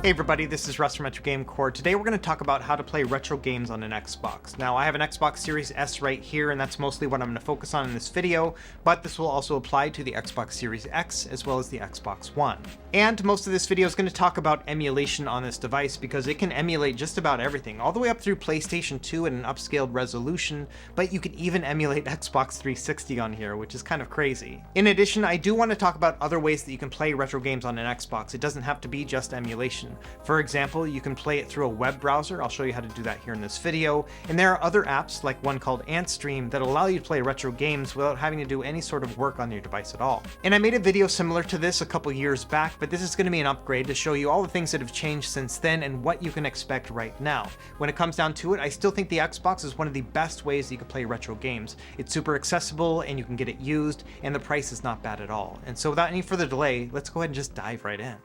Hey everybody, this is Russ from Retro Game Core. Today we're going to talk about how to play retro games on an Xbox. Now I have an Xbox Series S right here, and that's mostly what I'm going to focus on in this video, but this will also apply to the Xbox Series X as well as the Xbox One. And most of this video is going to talk about emulation on this device because it can emulate just about everything, all the way up through PlayStation 2 at an upscaled resolution, but you can even emulate Xbox 360 on here, which is kind of crazy. In addition, I do want to talk about other ways that you can play retro games on an Xbox. It doesn't have to be just emulation. For example, you can play it through a web browser. I'll show you how to do that here in this video. And there are other apps, like one called Antstream, that allow you to play retro games without having to do any sort of work on your device at all. And I made a video similar to this a couple years back, but this is going to be an upgrade to show you all the things that have changed since then and what you can expect right now. When it comes down to it, I still think the Xbox is one of the best ways that you can play retro games. It's super accessible and you can get it used, and the price is not bad at all. And so without any further delay, let's go ahead and just dive right in.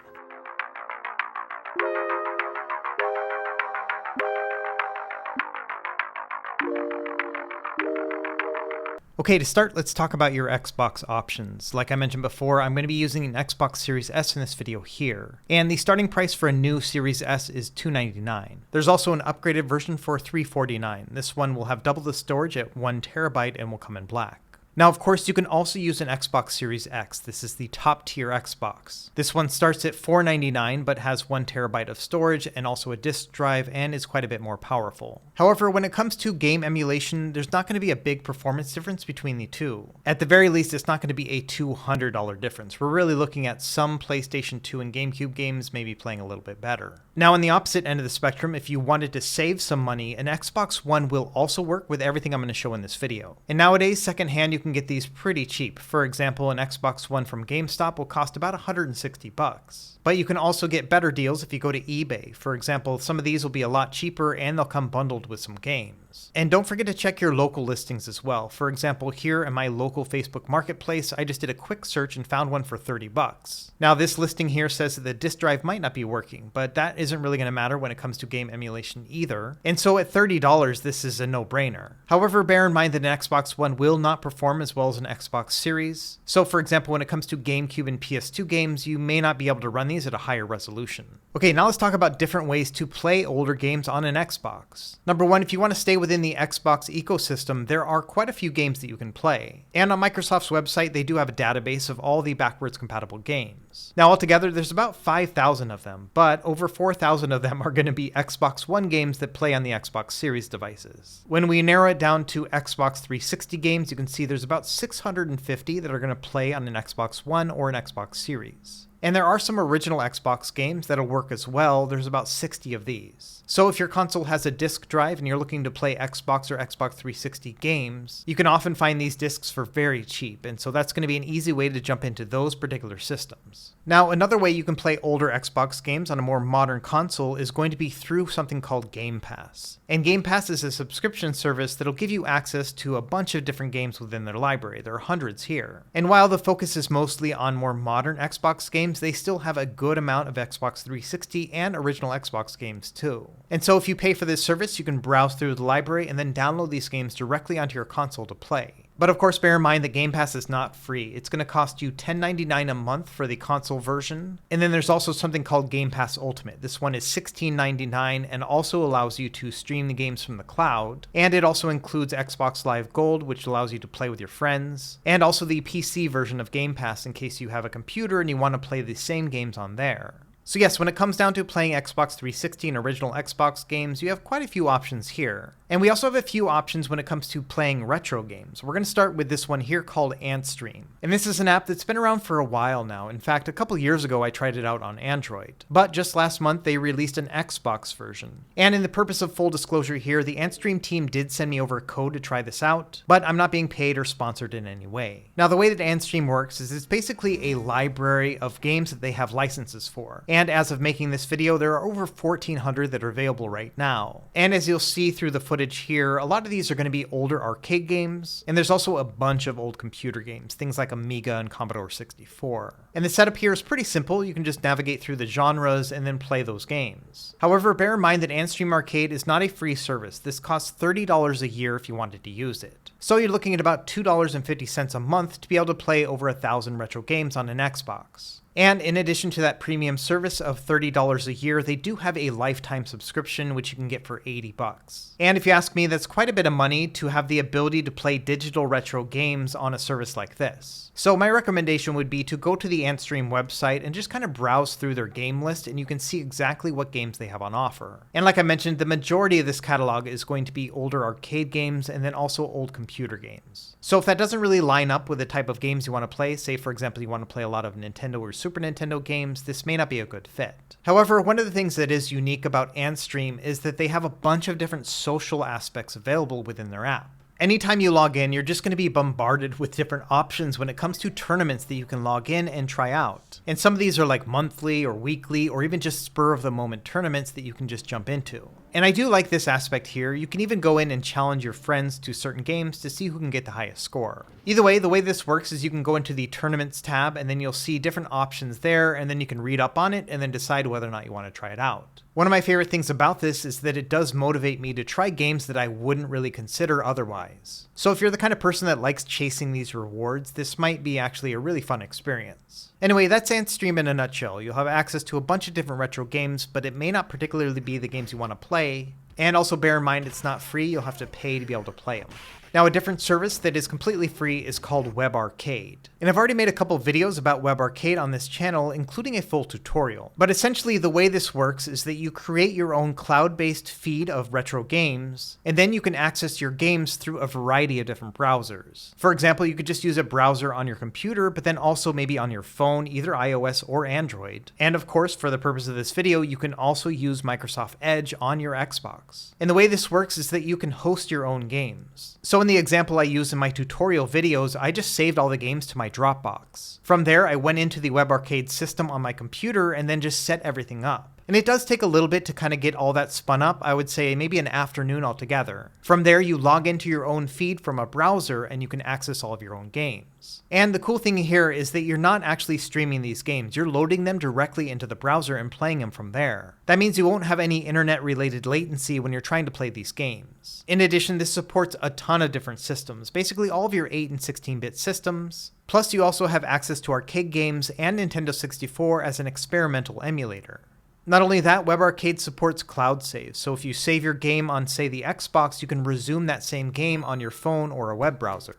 Okay, to start, let's talk about your Xbox options. Like I mentioned before, I'm going to be using an Xbox Series S in this video here. And the starting price for a new Series S is $299. There's also an upgraded version for $349. This one will have double the storage at 1 terabyte and will come in black. Now, of course, you can also use an Xbox Series X. This is the top tier Xbox. This one starts at $499, but has 1 terabyte of storage and also a disk drive and is quite a bit more powerful. However, when it comes to game emulation, there's not going to be a big performance difference between the two. At the very least, it's not going to be a $200 difference. We're really looking at some PlayStation 2 and GameCube games maybe playing a little bit better. Now, on the opposite end of the spectrum, if you wanted to save some money, an Xbox One will also work with everything I'm going to show in this video. And nowadays, secondhand, you can get these pretty cheap. For example, an Xbox One from GameStop will cost about $160. But you can also get better deals if you go to eBay. For example, some of these will be a lot cheaper and they'll come bundled with some games. And don't forget to check your local listings as well. For example, here in my local Facebook Marketplace, I just did a quick search and found one for $30. Now, this listing here says that the disk drive might not be working, but that isn't really going to matter when it comes to game emulation either. And so at $30, this is a no-brainer. However, bear in mind that an Xbox One will not perform as well as an Xbox Series. So for example, when it comes to GameCube and PS2 games, you may not be able to run these at a higher resolution. Okay, now let's talk about different ways to play older games on an Xbox. Number one, if you want to stay within the Xbox ecosystem, there are quite a few games that you can play. And on Microsoft's website, they do have a database of all the backwards compatible games. Now altogether, there's about 5,000 of them, but over 4,000 of them are going to be Xbox One games that play on the Xbox Series devices. When we narrow it down to Xbox 360 games, you can see there's about 650 that are going to play on an Xbox One or an Xbox Series. And there are some original Xbox games that'll work as well. There's about 60 of these. So if your console has a disk drive and you're looking to play Xbox or Xbox 360 games, you can often find these discs for very cheap, and so that's going to be an easy way to jump into those particular systems. Now, another way you can play older Xbox games on a more modern console is going to be through something called Game Pass. And Game Pass is a subscription service that'll give you access to a bunch of different games within their library. There are hundreds here. And while the focus is mostly on more modern Xbox games, they still have a good amount of Xbox 360 and original Xbox games too. And so if you pay for this service, you can browse through the library and then download these games directly onto your console to play. But of course, bear in mind that Game Pass is not free. It's going to cost you $10.99 a month for the console version. And then there's also something called Game Pass Ultimate. This one is $16.99 and also allows you to stream the games from the cloud. And it also includes Xbox Live Gold, which allows you to play with your friends. And also the PC version of Game Pass in case you have a computer and you want to play the same games on there. So yes, when it comes down to playing Xbox 360 and original Xbox games, you have quite a few options here. And we also have a few options when it comes to playing retro games. We're going to start with this one here called Antstream. And this is an app that's been around for a while now. In fact, a couple years ago, I tried it out on Android. But just last month, they released an Xbox version. And in the purpose of full disclosure here, the Antstream team did send me over a code to try this out, but I'm not being paid or sponsored in any way. Now, the way that Antstream works is it's basically a library of games that they have licenses for. And as of making this video, there are over 1,400 that are available right now. And as you'll see through the footage here, a lot of these are going to be older arcade games, and there's also a bunch of old computer games, things like Amiga and Commodore 64. And the setup here is pretty simple. You can just navigate through the genres and then play those games. However, bear in mind that Antstream Arcade is not a free service. This costs $30 a year if you wanted to use it. So you're looking at about $2.50 a month to be able to play over 1,000 retro games on an Xbox. And in addition to that premium service of $30 a year, they do have a lifetime subscription, which you can get for $80. And if you ask me, that's quite a bit of money to have the ability to play digital retro games on a service like this. So my recommendation would be to go to the Antstream website and just kind of browse through their game list, and you can see exactly what games they have on offer. And like I mentioned, the majority of this catalog is going to be older arcade games and then also old computer games. So if that doesn't really line up with the type of games you want to play, say for example you want to play a lot of Nintendo or Super Nintendo games, this may not be a good fit. However, one of the things that is unique about Antstream is that they have a bunch of different social aspects available within their app. Anytime you log in, you're just going to be bombarded with different options when it comes to tournaments that you can log in and try out. And some of these are like monthly or weekly or even just spur of the moment tournaments that you can just jump into. And I do like this aspect here. You can even go in and challenge your friends to certain games to see who can get the highest score. Either way, the way this works is you can go into the Tournaments tab and then you'll see different options there, and then you can read up on it and then decide whether or not you want to try it out. One of my favorite things about this is that it does motivate me to try games that I wouldn't really consider otherwise. So if you're the kind of person that likes chasing these rewards, this might be actually a really fun experience. Anyway, that's Antstream in a nutshell. You'll have access to a bunch of different retro games, but it may not particularly be the games you want to play. And also bear in mind it's not free, you'll have to pay to be able to play them. Now, a different service that is completely free is called WebRcade. And I've already made a couple videos about WebRcade on this channel, including a full tutorial. But essentially, the way this works is that you create your own cloud-based feed of retro games, and then you can access your games through a variety of different browsers. For example, you could just use a browser on your computer, but then also maybe on your phone, either iOS or Android. And of course, for the purpose of this video, you can also use Microsoft Edge on your Xbox. And the way this works is that you can host your own games. So in the example I used in my tutorial videos, I just saved all the games to my Dropbox. From there, I went into the WebRcade system on my computer and then just set everything up. And it does take a little bit to kind of get all that spun up. I would say maybe an afternoon altogether. From there, you log into your own feed from a browser and you can access all of your own games. And the cool thing here is that you're not actually streaming these games. You're loading them directly into the browser and playing them from there. That means you won't have any internet-related latency when you're trying to play these games. In addition, this supports a ton of different systems, basically all of your 8 and 16-bit systems. Plus, you also have access to arcade games and Nintendo 64 as an experimental emulator. Not only that, WebRcade supports cloud saves, so if you save your game on, say, the Xbox, you can resume that same game on your phone or a web browser.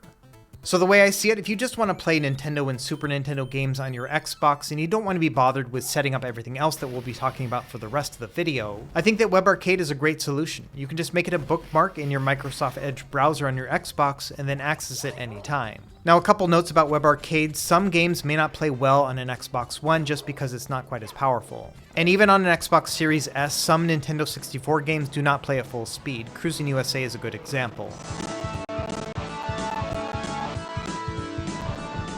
So the way I see it, if you just want to play Nintendo and Super Nintendo games on your Xbox and you don't want to be bothered with setting up everything else that we'll be talking about for the rest of the video, I think that WebRcade is a great solution. You can just make it a bookmark in your Microsoft Edge browser on your Xbox and then access it anytime. Now, a couple notes about WebRcade. Some games may not play well on an Xbox One just because it's not quite as powerful. And even on an Xbox Series S, some Nintendo 64 games do not play at full speed. Cruising USA is a good example.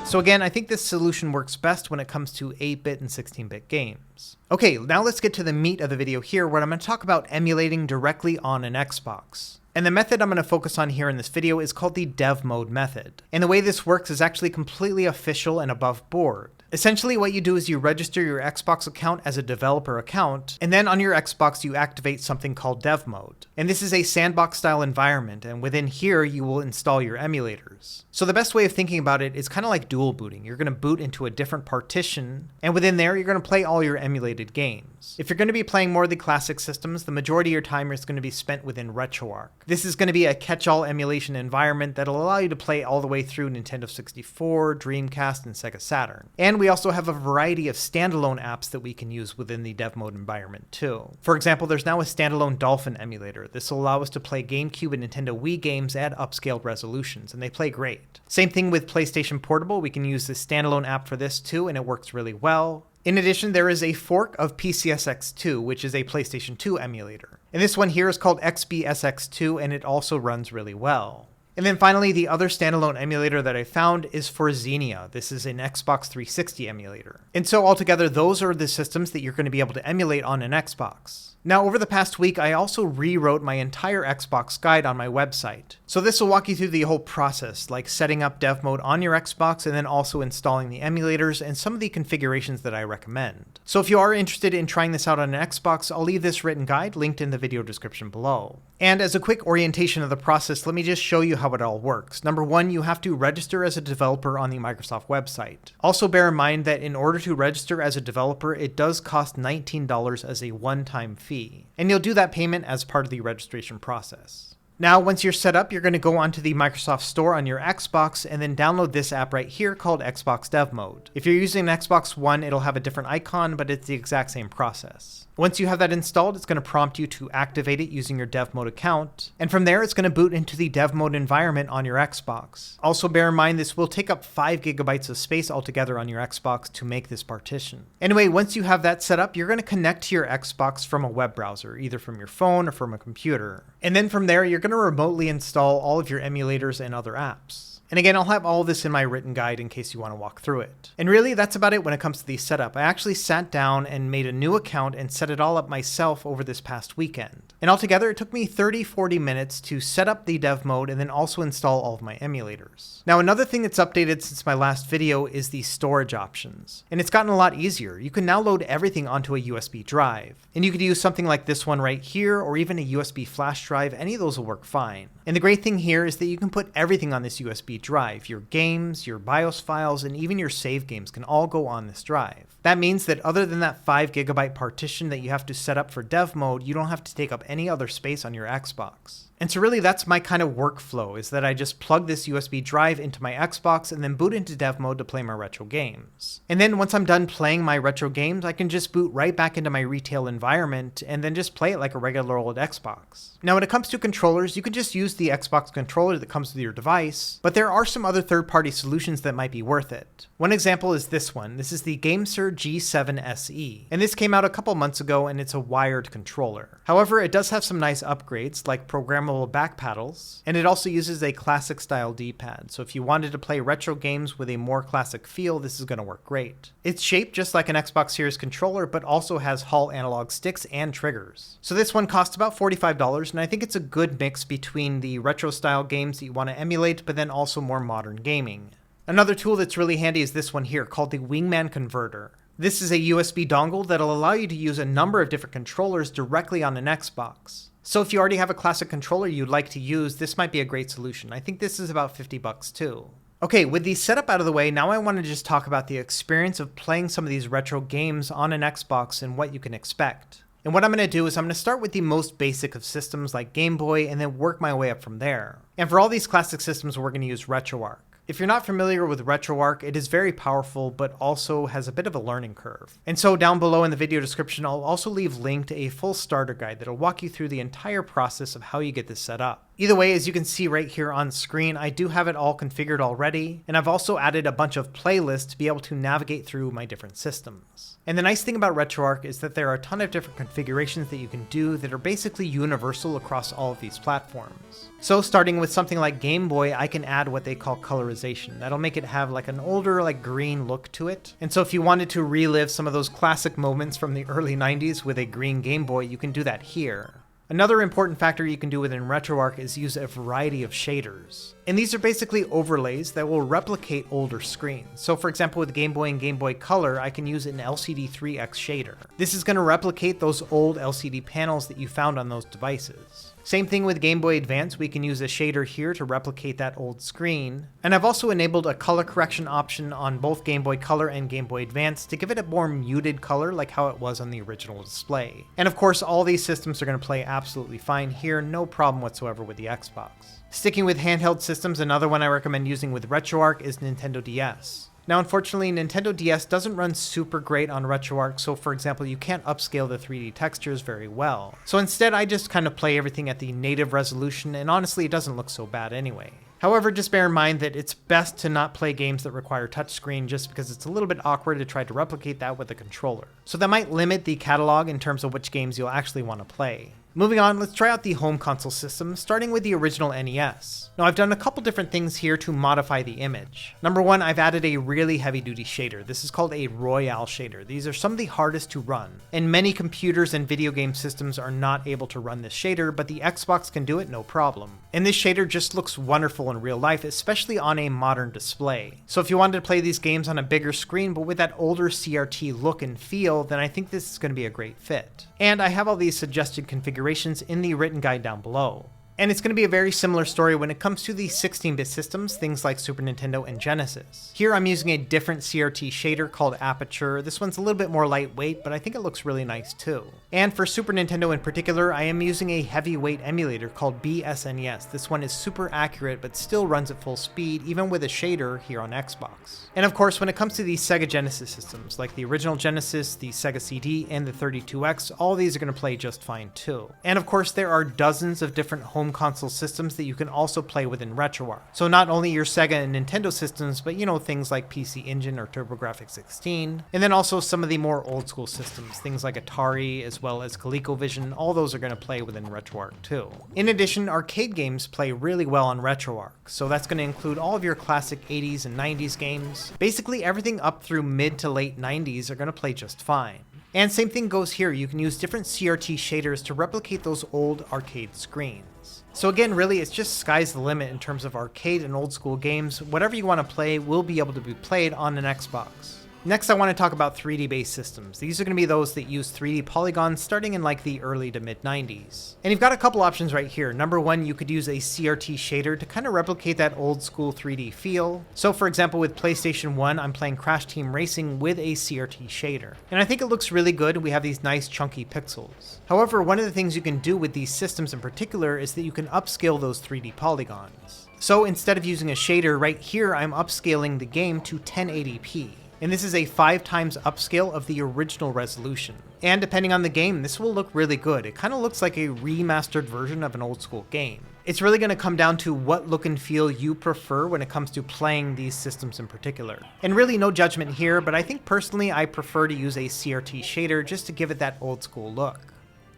So again, I think this solution works best when it comes to 8-bit and 16-bit games. Okay, now let's get to the meat of the video here, where I'm going to talk about emulating directly on an Xbox. And the method I'm going to focus on here in this video is called the dev mode method. And the way this works is actually completely official and above board. Essentially, what you do is you register your Xbox account as a developer account, and then on your Xbox you activate something called dev mode. And this is a sandbox style environment, and within here you will install your emulators. So the best way of thinking about it is kind of like dual booting. You're going to boot into a different partition, and within there you're going to play all your emulated games. If you're going to be playing more of the classic systems, the majority of your time is going to be spent within RetroArch. This is going to be a catch-all emulation environment that'll allow you to play all the way through Nintendo 64, Dreamcast, and Sega Saturn. And we also have a variety of standalone apps that we can use within the dev mode environment too. For example, there's now a standalone Dolphin emulator. This will allow us to play GameCube and Nintendo Wii games at upscaled resolutions, and they play great. Same thing with PlayStation Portable. We can use the standalone app for this too, and it works really well. In addition, there is a fork of PCSX2, which is a PlayStation 2 emulator. And this one here is called XBSX2, and it also runs really well. And then finally, the other standalone emulator that I found is for Xenia. This is an Xbox 360 emulator. And so altogether, those are the systems that you're going to be able to emulate on an Xbox. Now, over the past week, I also rewrote my entire Xbox guide on my website. So this will walk you through the whole process, like setting up dev mode on your Xbox and then also installing the emulators and some of the configurations that I recommend. So if you are interested in trying this out on an Xbox, I'll leave this written guide linked in the video description below. And as a quick orientation of the process, let me just show you how it all works. Number one, you have to register as a developer on the Microsoft website. Also bear in mind that in order to register as a developer, it does cost $19 as a one-time fee. And you'll do that payment as part of the registration process. Now, once you're set up, you're going to go onto the Microsoft Store on your Xbox and then download this app right here called Xbox Dev Mode. If you're using an Xbox One, it'll have a different icon, but it's the exact same process. Once you have that installed, it's going to prompt you to activate it using your Dev Mode account. And from there, it's going to boot into the Dev Mode environment on your Xbox. Also bear in mind, this will take up 5 gigabytes of space altogether on your Xbox to make this partition. Anyway, once you have that set up, you're going to connect to your Xbox from a web browser, either from your phone or from a computer. And then from there, you're going to remotely install all of your emulators and other apps. And again, I'll have all of this in my written guide in case you want to walk through it. And really, that's about it when it comes to the setup. I actually sat down and made a new account and set it all up myself over this past weekend. And altogether, it took me 30-40 minutes to set up the dev mode and then also install all of my emulators. Now, another thing that's updated since my last video is the storage options. And it's gotten a lot easier. You can now load everything onto a USB drive. And you could use something like this one right here, or even a USB flash drive. Any of those will work fine. And the great thing here is that you can put everything on this USB drive. Your games, your BIOS files, and even your save games can all go on this drive. That means that other than that 5 gigabyte partition that you have to set up for dev mode, you don't have to take up any other space on your Xbox. And so really that's my kind of workflow, is that I just plug this USB drive into my Xbox and then boot into dev mode to play my retro games. And then once I'm done playing my retro games, I can just boot right back into my retail environment and then just play it like a regular old Xbox. Now when it comes to controllers, you can just use the Xbox controller that comes with your device, but there are some other third-party solutions that might be worth it. One example is this one. This is the GameSir G7 SE, and this came out a couple months ago and it's a wired controller. However, it does have some nice upgrades like programmable back paddles, and it also uses a classic style D-pad, so if you wanted to play retro games with a more classic feel, this is going to work great. It's shaped just like an Xbox Series controller, but also has Hall analog sticks and triggers. So this one costs about $45, and I think it's a good mix between the retro style games that you want to emulate, but then also more modern gaming. Another tool that's really handy is this one here called the Wingman Converter. This is a USB dongle that'll allow you to use a number of different controllers directly on an Xbox. So if you already have a classic controller you'd like to use, this might be a great solution. I think this is about $50 too. Okay, with the setup out of the way, now I want to just talk about the experience of playing some of these retro games on an Xbox and what you can expect. And what I'm going to do is I'm going to start with the most basic of systems like Game Boy and then work my way up from there. And for all these classic systems, we're going to use RetroArch. If you're not familiar with RetroArch, it is very powerful, but also has a bit of a learning curve. And so down below in the video description, I'll also leave linked a full starter guide that'll walk you through the entire process of how you get this set up. Either way, as you can see right here on screen, I do have it all configured already, and I've also added a bunch of playlists to be able to navigate through my different systems. And the nice thing about RetroArch is that there are a ton of different configurations that you can do that are basically universal across all of these platforms. So starting with something like Game Boy, I can add what they call colorization. That'll make it have like an older, like green look to it. And so if you wanted to relive some of those classic moments from the early 90s with a green Game Boy, you can do that here. Another important factor you can do within RetroArch is use a variety of shaders. And these are basically overlays that will replicate older screens. So for example, with Game Boy and Game Boy Color, I can use an LCD3X shader. This is going to replicate those old LCD panels that you found on those devices. Same thing with Game Boy Advance, we can use a shader here to replicate that old screen. And I've also enabled a color correction option on both Game Boy Color and Game Boy Advance to give it a more muted color like how it was on the original display. And of course, all these systems are going to play absolutely fine here, no problem whatsoever with the Xbox. Sticking with handheld systems, another one I recommend using with RetroArch is Nintendo DS. Now unfortunately, Nintendo DS doesn't run super great on RetroArch, so for example, you can't upscale the 3D textures very well. So instead, I just kind of play everything at the native resolution, and honestly, it doesn't look so bad anyway. However, just bear in mind that it's best to not play games that require touchscreen just because it's a little bit awkward to try to replicate that with a controller. So that might limit the catalog in terms of which games you'll actually want to play. Moving on, let's try out the home console system, starting with the original NES. Now I've done a couple different things here to modify the image. Number one, I've added a really heavy-duty shader. This is called a Royale shader. These are some of the hardest to run, and many computers and video game systems are not able to run this shader, but the Xbox can do it no problem. And this shader just looks wonderful in real life, especially on a modern display. So if you wanted to play these games on a bigger screen but with that older CRT look and feel, then I think this is going to be a great fit. And I have all these suggested configurations in the written guide down below. And it's going to be a very similar story when it comes to the 16-bit systems, things like Super Nintendo and Genesis. Here I'm using a different CRT shader called Aperture. This one's a little bit more lightweight, but I think it looks really nice too. And for Super Nintendo in particular, I am using a heavyweight emulator called BSNES. This one is super accurate, but still runs at full speed, even with a shader here on Xbox. And of course, when it comes to the Sega Genesis systems, like the original Genesis, the Sega CD, and the 32X, all these are going to play just fine too. And of course, there are dozens of different home console systems that you can also play within RetroArch. So not only your Sega and Nintendo systems, but things like PC Engine or TurboGrafx-16, and then also some of the more old school systems, things like Atari, as well as ColecoVision, all those are going to play within RetroArch too. In addition, arcade games play really well on RetroArch, so that's going to include all of your classic 80s and 90s games. Basically everything up through mid to late 90s are going to play just fine. And same thing goes here, you can use different CRT shaders to replicate those old arcade screens. So again, really it's just sky's the limit in terms of arcade and old school games. Whatever you want to play will be able to be played on an Xbox. Next, I want to talk about 3D based systems. These are going to be those that use 3D polygons starting in like the early to mid 90s. And you've got a couple options right here. Number one, you could use a CRT shader to kind of replicate that old school 3D feel. So for example, with PlayStation 1, I'm playing Crash Team Racing with a CRT shader. And I think it looks really good. We have these nice chunky pixels. However, one of the things you can do with these systems in particular is that you can upscale those 3D polygons. So instead of using a shader right here, I'm upscaling the game to 1080p. And this is a 5 times upscale of the original resolution. And depending on the game, this will look really good. It kind of looks like a remastered version of an old school game. It's really going to come down to what look and feel you prefer when it comes to playing these systems in particular. And really no judgment here, but I think personally I prefer to use a CRT shader just to give it that old school look.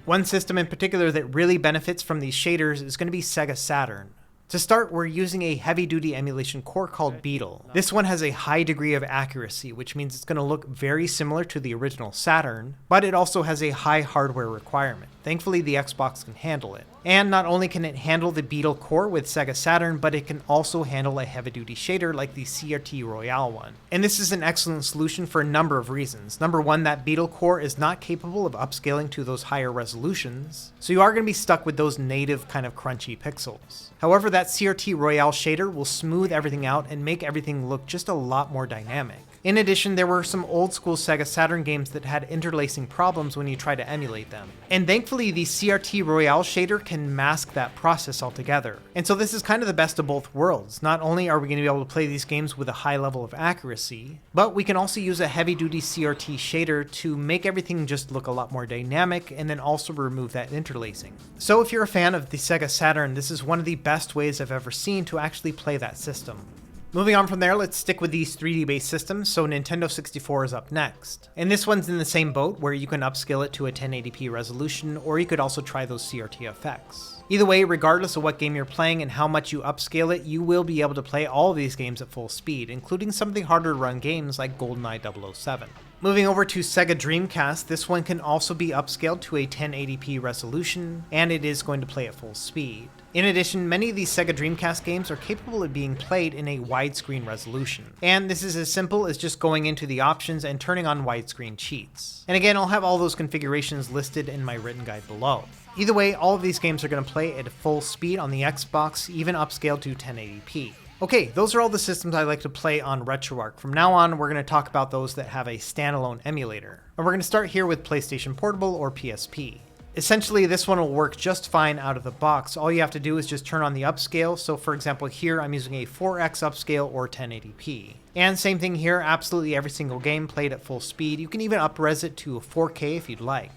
One system in particular that really benefits from these shaders is going to be Sega Saturn. To start, we're using a heavy-duty emulation core called Beetle. This one has a high degree of accuracy, which means it's going to look very similar to the original Saturn, but it also has a high hardware requirement. Thankfully, the Xbox can handle it. And not only can it handle the Beetle core with Sega Saturn, but it can also handle a heavy-duty shader like the CRT Royale one. And this is an excellent solution for a number of reasons. Number one, that Beetle core is not capable of upscaling to those higher resolutions, so you are going to be stuck with those native kind of crunchy pixels. However, that CRT Royale shader will smooth everything out and make everything look just a lot more dynamic. In addition, there were some old school Sega Saturn games that had interlacing problems when you try to emulate them. And thankfully, the CRT Royale shader can mask that process altogether. And so this is kind of the best of both worlds. Not only are we going to be able to play these games with a high level of accuracy, but we can also use a heavy-duty CRT shader to make everything just look a lot more dynamic and then also remove that interlacing. So if you're a fan of the Sega Saturn, this is one of the best ways I've ever seen to actually play that system. Moving on from there, let's stick with these 3D based systems, so Nintendo 64 is up next. And this one's in the same boat where you can upscale it to a 1080p resolution, or you could also try those CRT effects. Either way, regardless of what game you're playing and how much you upscale it, you will be able to play all of these games at full speed, including some of the harder to run games like GoldenEye 007. Moving over to Sega Dreamcast, this one can also be upscaled to a 1080p resolution, and it is going to play at full speed. In addition, many of these Sega Dreamcast games are capable of being played in a widescreen resolution. And this is as simple as just going into the options and turning on widescreen cheats. And again, I'll have all those configurations listed in my written guide below. Either way, all of these games are going to play at full speed on the Xbox, even upscaled to 1080p. Okay, those are all the systems I like to play on RetroArch. From now on, we're going to talk about those that have a standalone emulator. And we're going to start here with PlayStation Portable or PSP. Essentially, this one will work just fine out of the box. All you have to do is just turn on the upscale. So for example, here I'm using a 4x upscale or 1080p. And same thing here, absolutely every single game played at full speed. You can even up-res it to 4K if you'd like.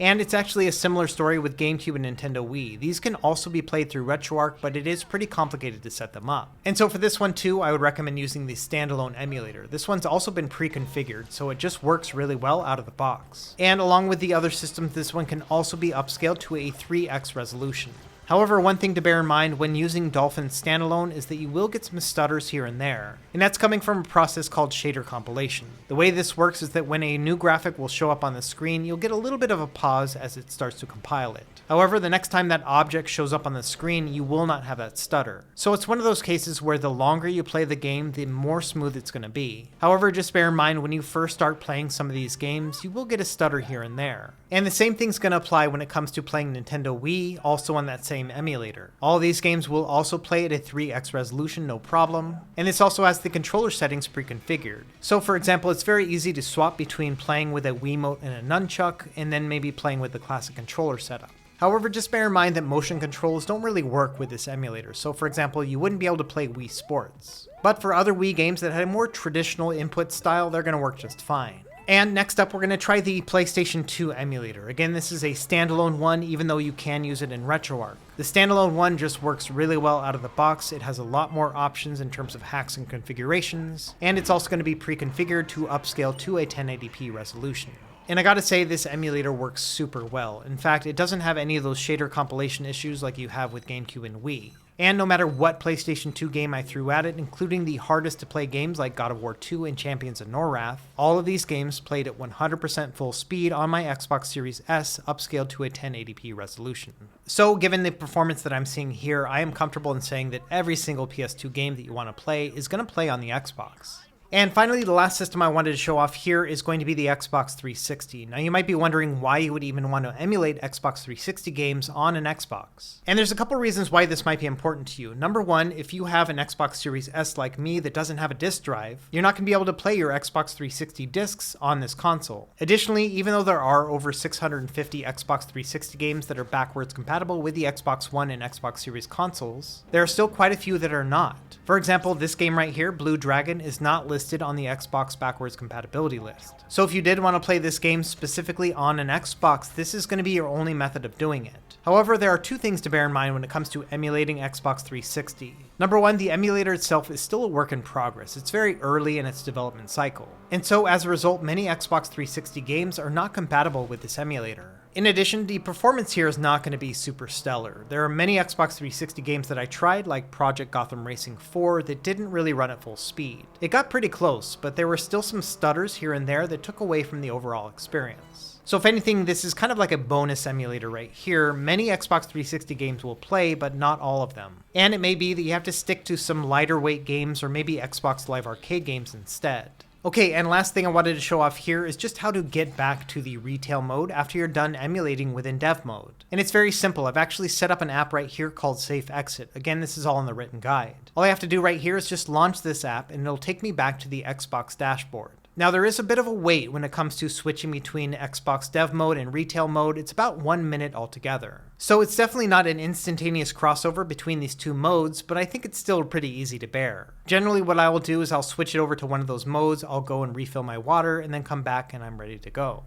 And it's actually a similar story with GameCube and Nintendo Wii. These can also be played through RetroArch, but it is pretty complicated to set them up. And so for this one too, I would recommend using the standalone emulator. This one's also been pre-configured, so it just works really well out of the box. And along with the other systems, this one can also be upscaled to a 3x resolution. However, one thing to bear in mind when using Dolphin standalone is that you will get some stutters here and there, and that's coming from a process called shader compilation. The way this works is that when a new graphic will show up on the screen, you'll get a little bit of a pause as it starts to compile it. However, the next time that object shows up on the screen, you will not have that stutter. So it's one of those cases where the longer you play the game, the more smooth it's going to be. However, just bear in mind when you first start playing some of these games, you will get a stutter here and there. And the same thing's going to apply when it comes to playing Nintendo Wii, also on that same emulator. All these games will also play at a 3x resolution, no problem. And this also has the controller settings pre-configured. So for example, it's very easy to swap between playing with a Wiimote and a nunchuck, and then maybe playing with the classic controller setup. However, just bear in mind that motion controls don't really work with this emulator, so for example, you wouldn't be able to play Wii Sports. But for other Wii games that had a more traditional input style, they're going to work just fine. And next up, we're going to try the PlayStation 2 emulator. Again, this is a standalone one, even though you can use it in RetroArch. The standalone one just works really well out of the box. It has a lot more options in terms of hacks and configurations, and it's also going to be pre-configured to upscale to a 1080p resolution. And I gotta say, this emulator works super well. In fact, it doesn't have any of those shader compilation issues like you have with GameCube and Wii. And no matter what PlayStation 2 game I threw at it, including the hardest to play games like God of War 2 and Champions of Norrath, all of these games played at 100% full speed on my Xbox Series S upscaled to a 1080p resolution. So given the performance that I'm seeing here, I am comfortable in saying that every single PS2 game that you want to play is going to play on the Xbox. And finally, the last system I wanted to show off here is going to be the Xbox 360. Now you might be wondering why you would even want to emulate Xbox 360 games on an Xbox. And there's a couple reasons why this might be important to you. Number one, if you have an Xbox Series S like me that doesn't have a disk drive, you're not going to be able to play your Xbox 360 discs on this console. Additionally, even though there are over 650 Xbox 360 games that are backwards compatible with the Xbox One and Xbox Series consoles, there are still quite a few that are not. For example, this game right here, Blue Dragon, is not listed on the Xbox backwards compatibility list. So if you did want to play this game specifically on an Xbox, this is going to be your only method of doing it. However, there are two things to bear in mind when it comes to emulating Xbox 360. Number one, the emulator itself is still a work in progress. It's very early in its development cycle. And so as a result, many Xbox 360 games are not compatible with this emulator. In addition, the performance here is not going to be super stellar. There are many Xbox 360 games that I tried, like Project Gotham Racing 4, that didn't really run at full speed. It got pretty close, but there were still some stutters here and there that took away from the overall experience. So if anything, this is kind of like a bonus emulator right here. Many Xbox 360 games will play, but not all of them. And it may be that you have to stick to some lighter weight games or maybe Xbox Live Arcade games instead. Okay, and last thing I wanted to show off here is just how to get back to the retail mode after you're done emulating within dev mode. And it's very simple. I've actually set up an app right here called Safe Exit. Again, this is all in the written guide. All I have to do right here is just launch this app and it'll take me back to the Xbox dashboard. Now there is a bit of a wait when it comes to switching between Xbox dev mode and retail mode. It's about 1 minute altogether. So it's definitely not an instantaneous crossover between these two modes, but I think it's still pretty easy to bear. Generally what I will do is I'll switch it over to one of those modes, I'll go and refill my water, and then come back and I'm ready to go.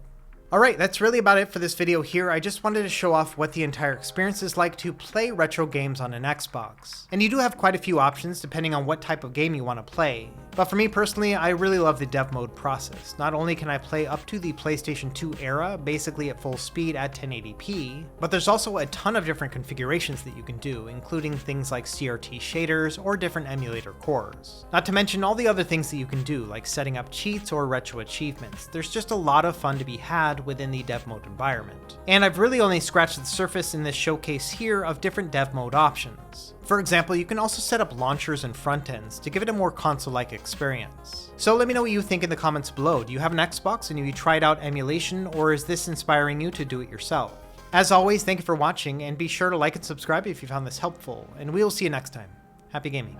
Alright, that's really about it for this video here. I just wanted to show off what the entire experience is like to play retro games on an Xbox. And you do have quite a few options depending on what type of game you want to play. But for me personally, I really love the dev mode process. Not only can I play up to the PlayStation 2 era, basically at full speed at 1080p, but there's also a ton of different configurations that you can do, including things like CRT shaders or different emulator cores. Not to mention all the other things that you can do, like setting up cheats or retro achievements. There's just a lot of fun to be had within the dev mode environment. And I've really only scratched the surface in this showcase here of different dev mode options. For example, you can also set up launchers and front ends to give it a more console-like experience. So let me know what you think in the comments below. Do you have an Xbox and have you tried out emulation, or is this inspiring you to do it yourself? As always, thank you for watching, and be sure to like and subscribe if you found this helpful, and we will see you next time. Happy gaming.